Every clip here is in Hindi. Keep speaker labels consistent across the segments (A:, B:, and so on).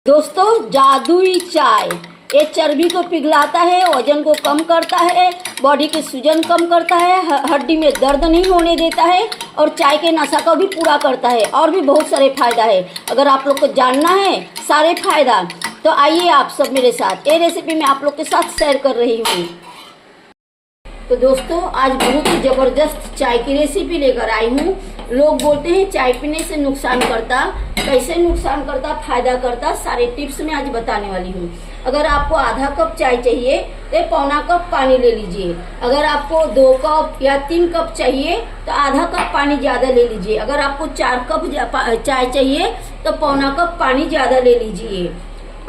A: दोस्तों, जादुई चाय ये चर्बी को पिघलाता है, वजन को कम करता है, बॉडी के सूजन कम करता है, हड्डी में दर्द नहीं होने देता है और चाय के नशा को भी पूरा करता है। और भी बहुत सारे फायदा है। अगर आप लोग को जानना है सारे फायदा तो आइए आप सब मेरे साथ। ये रेसिपी मैं आप लोग के साथ शेयर कर रही हूँ। तो दोस्तों, आज बहुत ही ज़बरदस्त चाय की रेसिपी लेकर आई हूँ। लोग बोलते हैं चाय पीने से नुकसान करता, कैसे नुकसान करता, फायदा करता, सारे टिप्स मैं आज बताने वाली हूँ। अगर आपको आधा कप चाय चाहिए तो पौना कप पानी ले लीजिए। अगर आपको 2 कप या 3 कप चाहिए तो आधा कप पानी ज़्यादा ले लीजिए। अगर आपको 4 कप चाय चाहिए तो पौना कप पानी ज़्यादा ले लीजिए।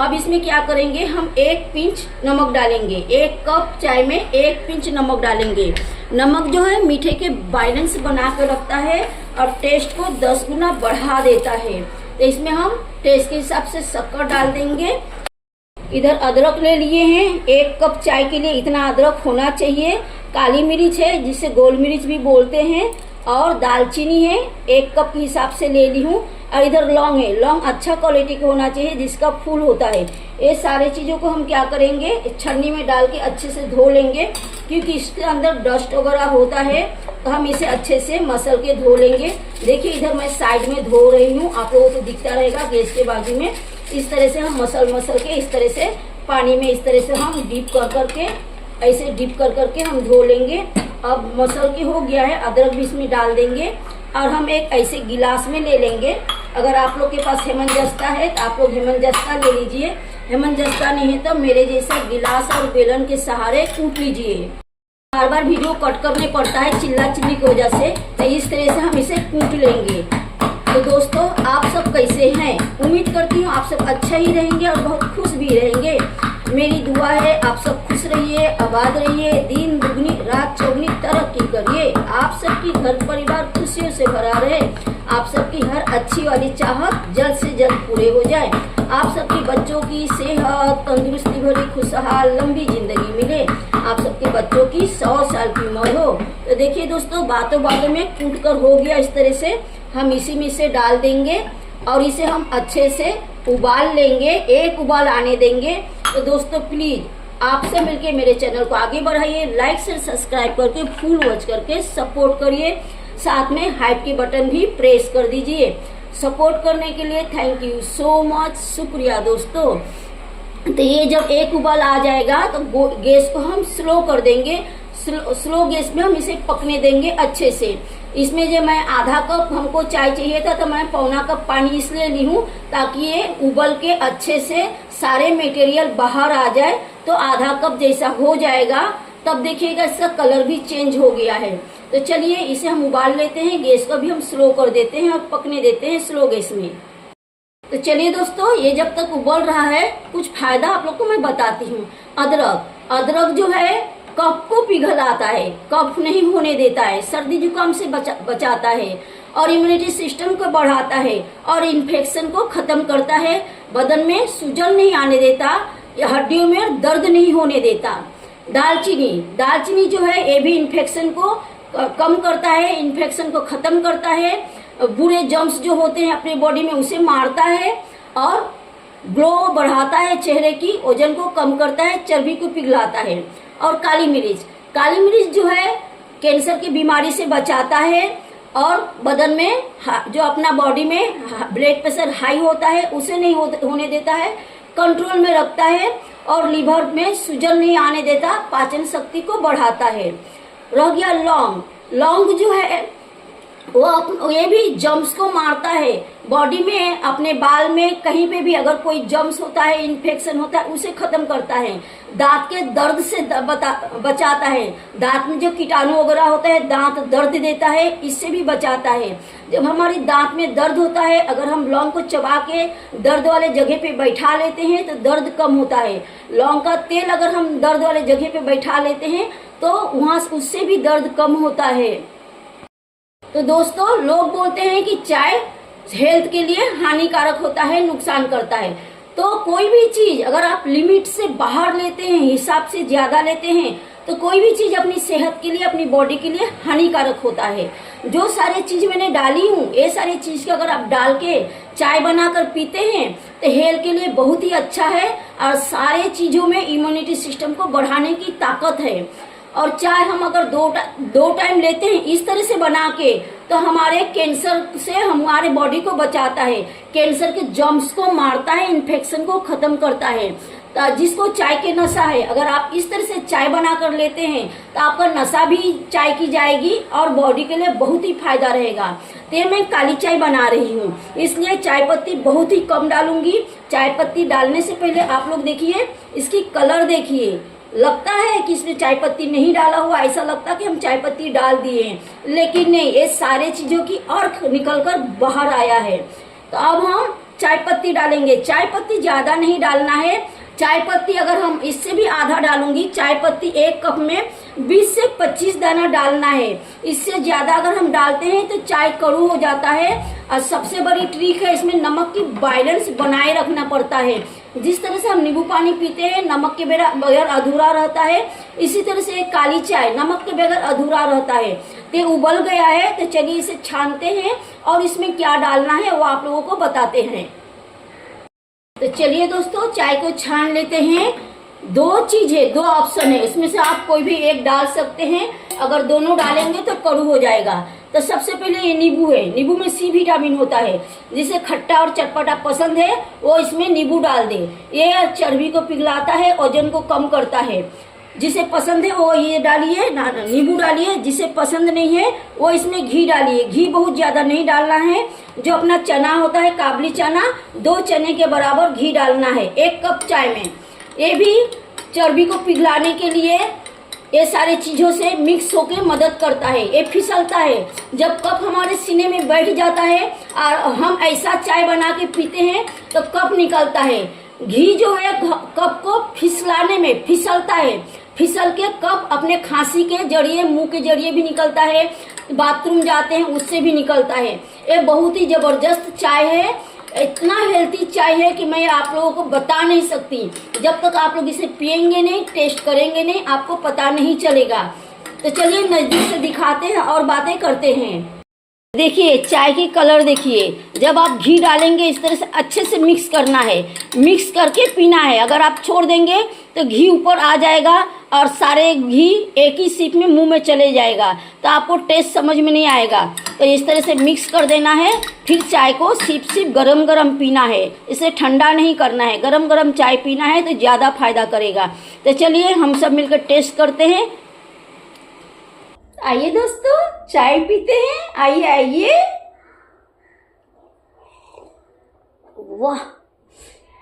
A: अब इसमें क्या करेंगे, हम 1 पिंच नमक डालेंगे। 1 कप चाय में 1 पिंच नमक डालेंगे। नमक जो है मीठे के बैलेंस बना कर रखता है और टेस्ट को 10 गुना बढ़ा देता है। तो इसमें हम टेस्ट के हिसाब से शक्कर डाल देंगे। इधर अदरक ले लिए हैं। 1 कप चाय के लिए इतना अदरक होना चाहिए। काली मिर्च है जिसे गोल मिर्च भी बोलते हैं, और दालचीनी है 1 कप के हिसाब से ले ली हूँ। और इधर लौंग है। लौंग अच्छा क्वालिटी का होना चाहिए जिसका फूल होता है। ये सारे चीज़ों को हम क्या करेंगे, छन्नी में डाल के अच्छे से धो लेंगे, क्योंकि इसके अंदर डस्ट वगैरह होता है। तो हम इसे अच्छे से मसल के धो लेंगे। देखिए इधर मैं साइड में धो रही हूँ, आप लोगों को दिखता रहेगा गैस के बाजू में। इस तरह से हम मसल के इस तरह से पानी में इस तरह से हम डीप कर करके ऐसे डीप कर करके हम धो लेंगे। अब मसल के हो गया है। अदरक भी इसमें डाल देंगे और हम एक ऐसे गिलास में ले लेंगे। अगर आप लोग के पास हेमंजस्ता है तो आप लोग हेमंजस्ता ले लीजिए। हेमंजस्ता नहीं है तो मेरे जैसा गिलास और बेलन के सहारे कूट लीजिए। बार बार वीडियो कट करने पड़ता है चिल्ला चिल्ली की वजह से, तो इस तरह से हम इसे कूट लेंगे। तो दोस्तों, आप सब कैसे हैं? उम्मीद करती हूँ आप सब अच्छा ही रहेंगे और बहुत खुश भी रहेंगे। मेरी दुआ है आप सब खुश रहिए, आबाद रहिए, दिन दुगनी रात चौगनी तरक्की करिए। आप सबकी घर परिवार खुशियों से भरा रहे। आप सबकी हर अच्छी वाली चाहत जल्द से जल्द पूरे हो जाए। आप सबके बच्चों की सेहत तंदुरुस्ती भरी खुशहाल लंबी जिंदगी मिले। आप सबके बच्चों की 100 साल की उम्र हो। तो देखिए दोस्तों, बातों बातों में कूट कर हो गया। इस तरह से हम इसी में से डाल देंगे और इसे हम अच्छे से उबाल लेंगे। 1 उबाल आने देंगे। तो दोस्तों प्लीज आपसे मिलके मेरे चैनल को आगे बढ़ाइए, लाइक से सब्सक्राइब करके फुल वॉच करके सपोर्ट करिए। साथ में हाइप के बटन भी प्रेस कर दीजिए। सपोर्ट करने के लिए थैंक यू सो मच, शुक्रिया दोस्तों। तो ये जब 1 उबाल आ जाएगा तो गैस को हम स्लो कर देंगे। स्लो गैस में हम इसे पकने देंगे अच्छे से। इसमें जो मैं आधा कप हमको चाय चाहिए था तो मैं पौना कप पानी इसलिए ली हूँ ताकि ये उबल के अच्छे से सारे मटेरियल बाहर आ जाए। तो आधा कप जैसा हो जाएगा तब देखिएगा इसका कलर भी चेंज हो गया है। तो चलिए इसे हम उबाल लेते हैं। गैस को भी हम स्लो कर देते हैं और पकने देते हैं स्लो गैस में। तो चलिए दोस्तों, ये जब तक उबल रहा है कुछ फायदा आप लोग को मैं बताती हूँ। अदरक जो है कफ को पिघलाता है, कफ नहीं होने देता है, सर्दी जुकाम से बचाता है और इम्यूनिटी सिस्टम को बढ़ाता है और इन्फेक्शन को खत्म करता है। बदन में सूजन नहीं आने देता, हड्डियों में दर्द नहीं होने देता। दालचीनी जो है ये भी इन्फेक्शन को कम करता है, इन्फेक्शन को खत्म करता है, बुरे जर्म्स जो होते हैं अपने बॉडी में उसे मारता है और ग्लो बढ़ाता है चेहरे की, वजन को कम करता है, चर्बी को पिघलाता है। और काली मिर्च जो है कैंसर की बीमारी से बचाता है और बदन में जो अपना बॉडी में ब्लड प्रेशर हाई होता है उसे नहीं होने देता है, कंट्रोल में रखता है और लीवर में सूजन नहीं आने देता, पाचन शक्ति को बढ़ाता है। रह गया लौंग जो है वो ये भी जर्म्स को मारता है। बॉडी में अपने बाल में कहीं पे भी अगर कोई जर्म्स होता है, इन्फेक्शन होता है उसे खत्म करता है। दांत के दर्द से बचाता है। दांत में जो कीटाणु वगैरह होता है दांत दर्द देता है, इससे भी बचाता है। जब हमारी दांत में दर्द होता है अगर हम लौंग को चबा के दर्द वाले जगह पे बैठा लेते हैं तो दर्द कम होता है। लौंग का तेल अगर हम दर्द वाले जगह पे बैठा लेते हैं तो वहां उससे भी दर्द कम होता है। तो दोस्तों, लोग बोलते हैं कि चाय हेल्थ के लिए हानिकारक होता है, नुकसान करता है। तो कोई भी चीज अगर आप लिमिट से बाहर लेते हैं, हिसाब से ज्यादा लेते हैं तो कोई भी चीज अपनी सेहत के लिए अपनी बॉडी के लिए हानिकारक होता है। जो सारी चीज मैंने डाली हूँ ये सारी चीज को अगर आप डाल के चाय बनाकर पीते हैं तो हेल्थ के लिए बहुत ही अच्छा है और सारे चीज़ों में इम्यूनिटी सिस्टम को बढ़ाने की ताकत है। और चाय हम अगर दो टाइम लेते हैं इस तरह से बना के तो हमारे कैंसर से हमारे बॉडी को बचाता है, कैंसर के जर्म्स को मारता है, इन्फेक्शन को खत्म करता है। तो जिसको चाय के नशा है, अगर आप इस तरह से चाय बना कर लेते हैं तो आपका नशा भी चाय की जाएगी और बॉडी के लिए बहुत ही फायदा रहेगा। तो मैं काली चाय बना रही हूँ, इसलिए चाय पत्ती बहुत ही कम डालूंगी। चाय पत्ती डालने से पहले आप लोग देखिए इसकी कलर देखिए, लगता है कि इसमें चाय पत्ती नहीं डाला हुआ, ऐसा लगता है कि हम चाय पत्ती डाल दिए हैं, लेकिन नहीं, ये सारे चीजों की अर्क निकलकर बाहर आया है। तो अब हम चाय पत्ती डालेंगे। चाय पत्ती ज्यादा नहीं डालना है। चाय पत्ती अगर हम इससे भी आधा डालूंगी, चाय पत्ती एक कप में 20 से 25 दाना डालना है। इससे ज्यादा अगर हम डालते हैं तो चाय कड़ू हो जाता है। और सबसे बड़ी ट्रिक है, इसमें नमक की बैलेंस बनाए रखना पड़ता है। जिस तरह से हम नींबू पानी पीते हैं नमक के बगैर अधूरा रहता है, इसी तरह से एक काली चाय नमक के बगैर अधूरा रहता है। तो उबल गया है, तो चलिए इसे छानते हैं और इसमें क्या डालना है वो आप लोगों को बताते हैं। तो चलिए दोस्तों, चाय को छान लेते हैं। दो चीज है, दो ऑप्शन है, इसमें से आप कोई भी एक डाल सकते हैं। अगर दोनों डालेंगे तो कड़ू हो जाएगा। तो सबसे पहले ये नींबू है, नींबू में सी विटामिन होता है। जिसे खट्टा और चटपटा पसंद है वो इसमें नींबू डाल दे। ये चर्बी को पिघलाता है, वजन को कम करता है। जिसे पसंद है वो ये डालिए, नींबू डालिए। जिसे पसंद नहीं है वो इसमें घी डालिए। घी बहुत ज्यादा नहीं डालना है। जो अपना चना होता है काबली चना, 2 चने के बराबर घी डालना है 1 कप चाय में। ये भी चर्बी को पिघलाने के लिए ये सारे चीजों से मिक्स होके मदद करता है। ये फिसलता है। जब कप हमारे सीने में बैठ जाता है और हम ऐसा चाय बना के पीते हैं तो कप निकलता है। घी जो है कप को फिसलाने में फिसलता है। फिसल के कप अपने खांसी के जरिए, मुंह के जरिए भी निकलता है, बाथरूम जाते हैं उससे भी निकलता है। ये बहुत ही जबरदस्त चाय है, इतना हेल्थी चाय है कि मैं आप लोगों को बता नहीं सकती। जब तक आप लोग इसे पियेंगे नहीं, टेस्ट करेंगे नहीं, आपको पता नहीं चलेगा। तो चलिए नजदीक से दिखाते हैं और बातें करते हैं। देखिए चाय की कलर देखिए। जब आप घी डालेंगे इस तरह से अच्छे से मिक्स करना है, मिक्स करके पीना है। अगर आप छोड़ देंगे तो घी ऊपर आ जाएगा और सारे घी एक ही सिप में मुंह में चले जाएगा, तो आपको टेस्ट समझ में नहीं आएगा। तो इस तरह से मिक्स कर देना है। फिर चाय को सिप सिप गरम गरम पीना है, इसे ठंडा नहीं करना है। गरम गरम चाय पीना है तो ज़्यादा फायदा करेगा। तो चलिए हम सब मिलकर टेस्ट करते हैं। आइए दोस्तों चाय पीते हैं, आइए आइए। वाह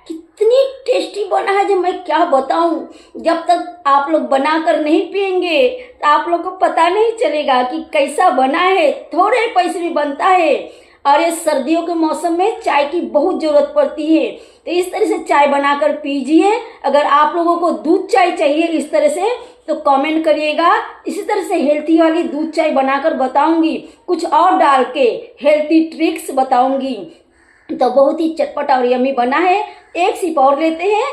A: कितनी टेस्टी बना है, जो मैं क्या बताऊं। जब तक आप लोग बनाकर नहीं पियेंगे तो आप लोग को पता नहीं चलेगा कि कैसा बना है। थोड़े पैसे में बनता है और ये सर्दियों के मौसम में चाय की बहुत जरूरत पड़ती है। तो इस तरह से चाय बनाकर पीजिए। अगर आप लोगों को दूध चाय चाहिए इस तरह से तो कमेंट करिएगा। इसी तरह से हेल्थी वाली दूध चाय बनाकर बताऊंगी, कुछ और डाल के हेल्थी ट्रिक्स बताऊंगी। तो बहुत ही चटपटा और यम्मी बना है। एक सिप और लेते हैं।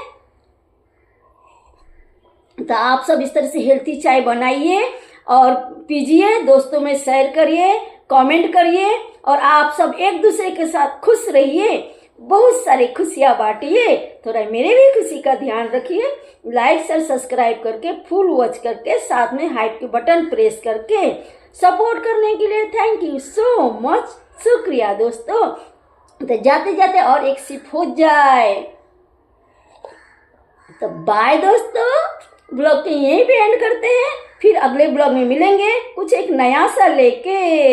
A: तो आप सब इस तरह से हेल्थी चाय बनाइए और पीजिए, दोस्तों में शेयर करिए, कमेंट करिए और आप सब एक दूसरे के साथ खुश रहिए, बहुत सारी खुशियां बांटिए। थोड़ा मेरे भी खुशी का ध्यान रखिए। लाइक शेयर सब्सक्राइब करके फुल वॉच करके साथ में हाइप के बटन प्रेस करके सपोर्ट करने के लिए थैंक यू सो मच, शुक्रिया दोस्तों। तो जाते जाते और एक सिप हो जाए तो बाय दोस्तों। ब्लॉग के यहीं पे एंड करते हैं, फिर अगले ब्लॉग में मिलेंगे कुछ एक नया सा लेके।